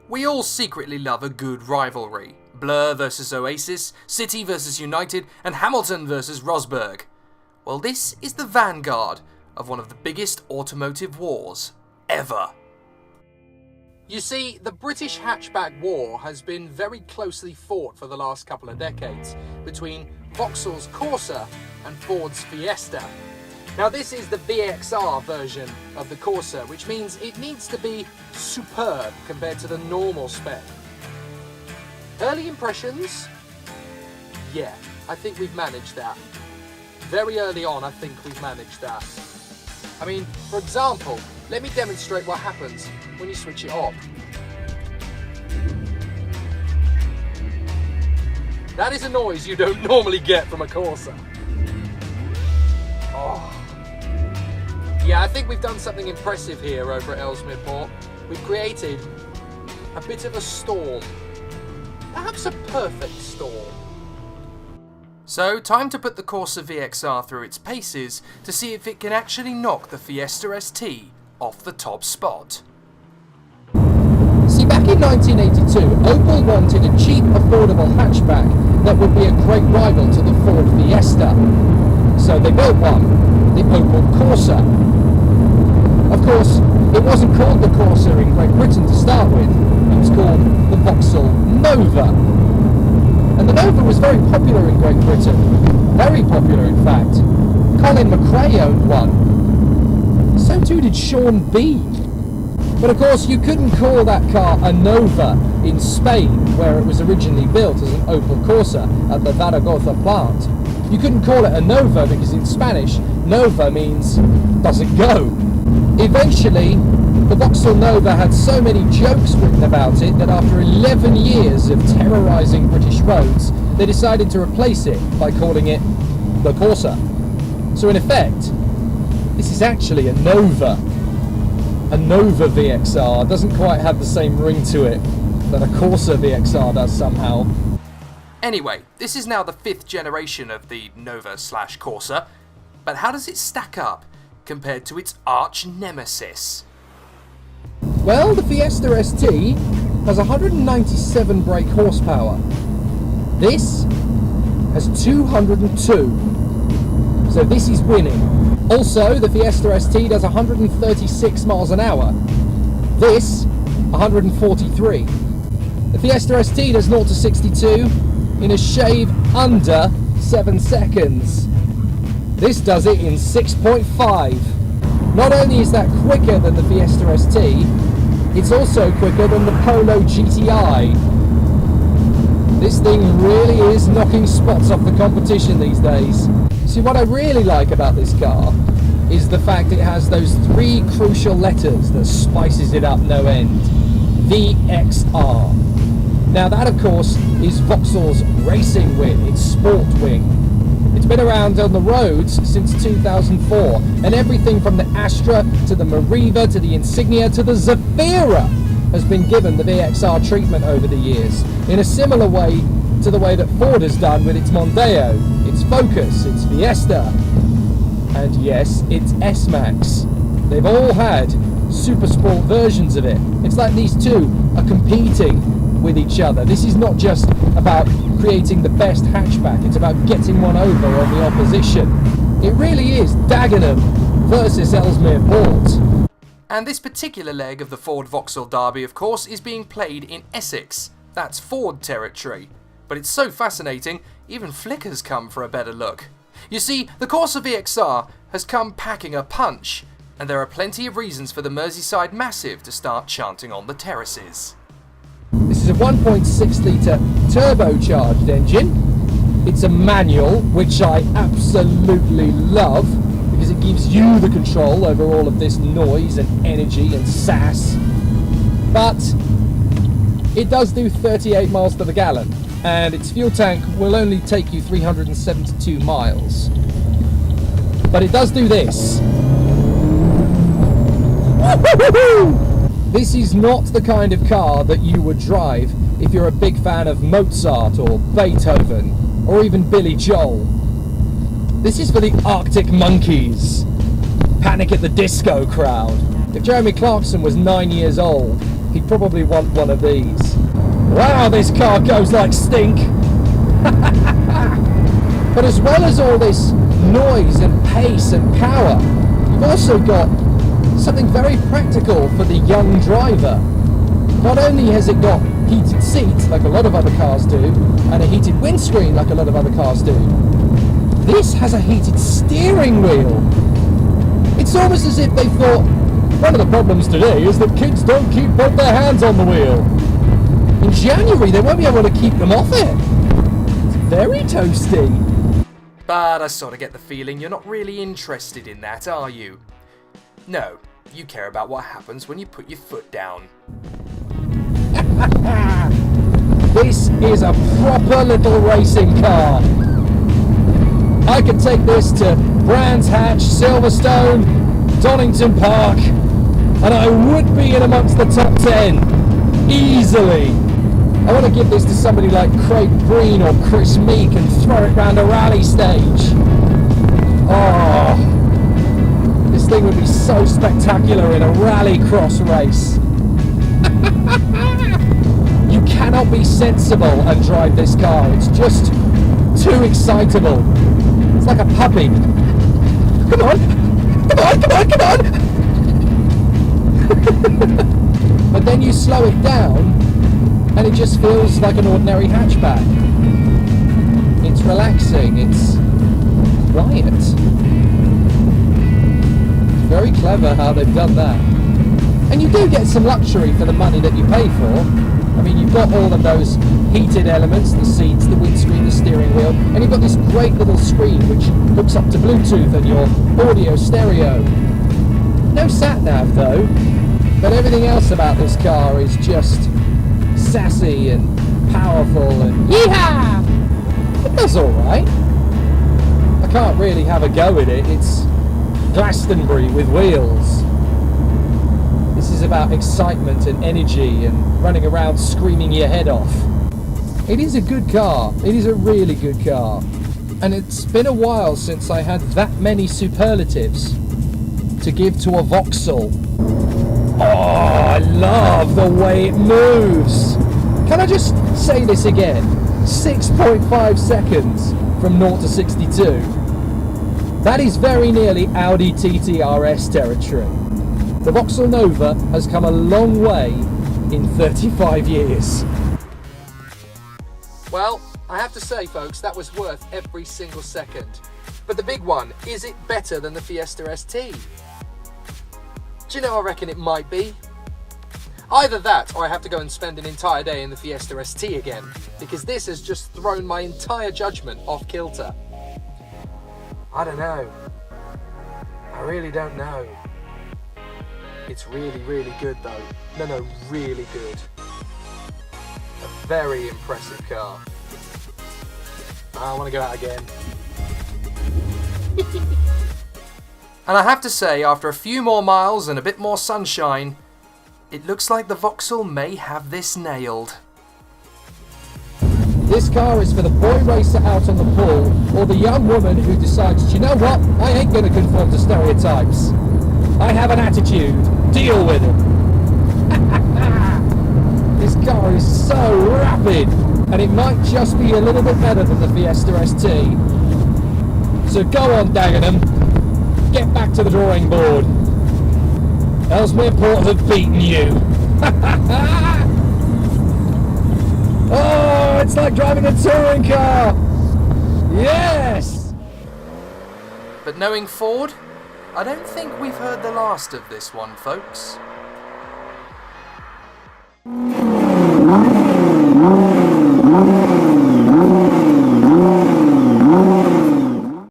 We all secretly love a good rivalry. Blur versus Oasis, City versus United, and Hamilton versus Rosberg. Well, this is the vanguard of one of the biggest automotive wars ever. You see, the British hatchback war has been very closely fought for the last couple of decades between Vauxhall's Corsa and Ford's Fiesta. Now this is the VXR version of the Corsa, which means it needs to be superb compared to the normal spec. Early impressions? Yeah, I think we've managed that. Very early on, I think we've managed that. I mean, for example, let me demonstrate what happens when you switch it off. That is a noise you don't normally get from a Corsa. Oh. Yeah, I think we've done something impressive here over at Ellesmere Port. We've created a bit of a storm. Perhaps a perfect storm. So, time to put the Corsa VXR through its paces to see if it can actually knock the Fiesta ST off the top spot. See, back in 1982, Opel wanted a cheap, affordable hatchback that would be a great rival to the Ford Fiesta. So they built one, the Opel Corsa. Of course, it wasn't called the Corsa in Great Britain to start with. It was called the Vauxhall Nova. And the Nova was very popular in Great Britain. Very popular, in fact. Colin McRae owned one. So too did Sean Bean. But of course, you couldn't call that car a Nova in Spain, where it was originally built as an Opel Corsa at the Zaragoza plant. You couldn't call it a Nova because in Spanish, Nova means doesn't go. Eventually, the Vauxhall Nova had so many jokes written about it that after 11 years of terrorising British roads, they decided to replace it by calling it the Corsa. So in effect, this is actually a Nova. A Nova VXR doesn't quite have the same ring to it that a Corsa VXR does somehow. Anyway, this is now the 5th generation of the Nova/Corsa, but how does it stack up compared to its arch nemesis? Well, the Fiesta ST has 197 brake horsepower. This has 202. So this is winning. Also, the Fiesta ST does 136 miles an hour. This, 143. The Fiesta ST does 0 to 62 in a shave under 7 seconds. This does it in 6.5. Not only is that quicker than the Fiesta ST, it's also quicker than the Polo GTI. This thing really is knocking spots off the competition these days. See, what I really like about this car is the fact it has those 3 crucial letters that spices it up no end. VXR. Now that, of course, is Vauxhall's racing wing, its sport wing. It's been around on the roads since 2004, and everything from the Astra to the Meriva to the Insignia to the Zafira has been given the VXR treatment over the years, in a similar way to the way that Ford has done with its Mondeo, its Focus, its Fiesta, and yes, its S-Max. They've all had super sport versions of it. It's like these two are competing with each other. This is not just about creating the best hatchback, it's about getting one over on the opposition. It really is Dagenham versus Ellesmere Port. And this particular leg of the Ford-Vauxhall derby, of course, is being played in Essex. That's Ford territory. But it's so fascinating, even Flicker's come for a better look. You see, the Corsa VXR has come packing a punch, and there are plenty of reasons for the Merseyside Massive to start chanting on the terraces. This is a 1.6 litre turbocharged engine. It's a manual, which I absolutely love, because it gives you the control over all of this noise and energy and sass. But it does do 38 miles to the gallon, and its fuel tank will only take you 372 miles. But it does do this. This is not the kind of car that you would drive if you're a big fan of Mozart or Beethoven or even Billy Joel. This is for the Arctic Monkeys. Panic at the Disco crowd. If Jeremy Clarkson was 9 years old, he'd probably want one of these. Wow, this car goes like stink! But as well as all this noise and pace and power, you've also got something very practical for the young driver. Not only has it got heated seats, like a lot of other cars do, and a heated windscreen, like a lot of other cars do, this has a heated steering wheel. It's almost as if they thought, one of the problems today is that kids don't keep both their hands on the wheel. In January, they won't be able to keep them off it. It's very toasty. But I sort of get the feeling you're not really interested in that, are you? No, you care about what happens when you put your foot down. This is a proper little racing car. I could take this to Brands Hatch, Silverstone, Donington Park, and I would be in amongst the top 10 easily. I want to give this to somebody like Craig Breen or Chris Meek and throw it round a rally stage. Oh, this thing would be so spectacular in a rally cross race. You cannot be sensible and drive this car. It's just too excitable. It's like a puppy. Come on! Come on, come on, come on! But then you slow it down and it just feels like an ordinary hatchback. It's relaxing, it's quiet. It's very clever how they've done that. And you do get some luxury for the money that you pay for. I mean, you've got all of those heated elements, the seats, the windscreen, the steering wheel, and you've got this great little screen which hooks up to Bluetooth and your audio stereo. No sat-nav though, but everything else about this car is just sassy and powerful and yeehaw! It does alright. I can't really have a go at it. It's Glastonbury with wheels. This is about excitement and energy and running around screaming your head off. It is a good car. It is a really good car. And it's been a while since I had that many superlatives to give to a Vauxhall. Oh, I love the way it moves. Can I just say this again? 6.5 seconds from 0 to 62. That is very nearly Audi TT RS territory. The Vauxhall Nova has come a long way in 35 years. Well, I have to say, folks, that was worth every single second. But the big one, is it better than the Fiesta ST? Do you know, I reckon it might be. Either that, or I have to go and spend an entire day in the Fiesta ST again, because this has just thrown my entire judgment off kilter. I don't know. I really don't know. It's really, really good though. No, really good. A very impressive car. I want to go out again. And I have to say, after a few more miles and a bit more sunshine, it looks like the Vauxhall may have this nailed. This car is for the boy racer out on the pool, or the young woman who decides, you know what, I ain't going to conform to stereotypes. I have an attitude. Deal with it. This car is so rapid, and it might just be a little bit better than the Fiesta ST. So go on, Dagenham. Get back to the drawing board. Ellesmere Port have beaten you. Oh, it's like driving a touring car. Yes! But knowing Ford, I don't think we've heard the last of this one, folks.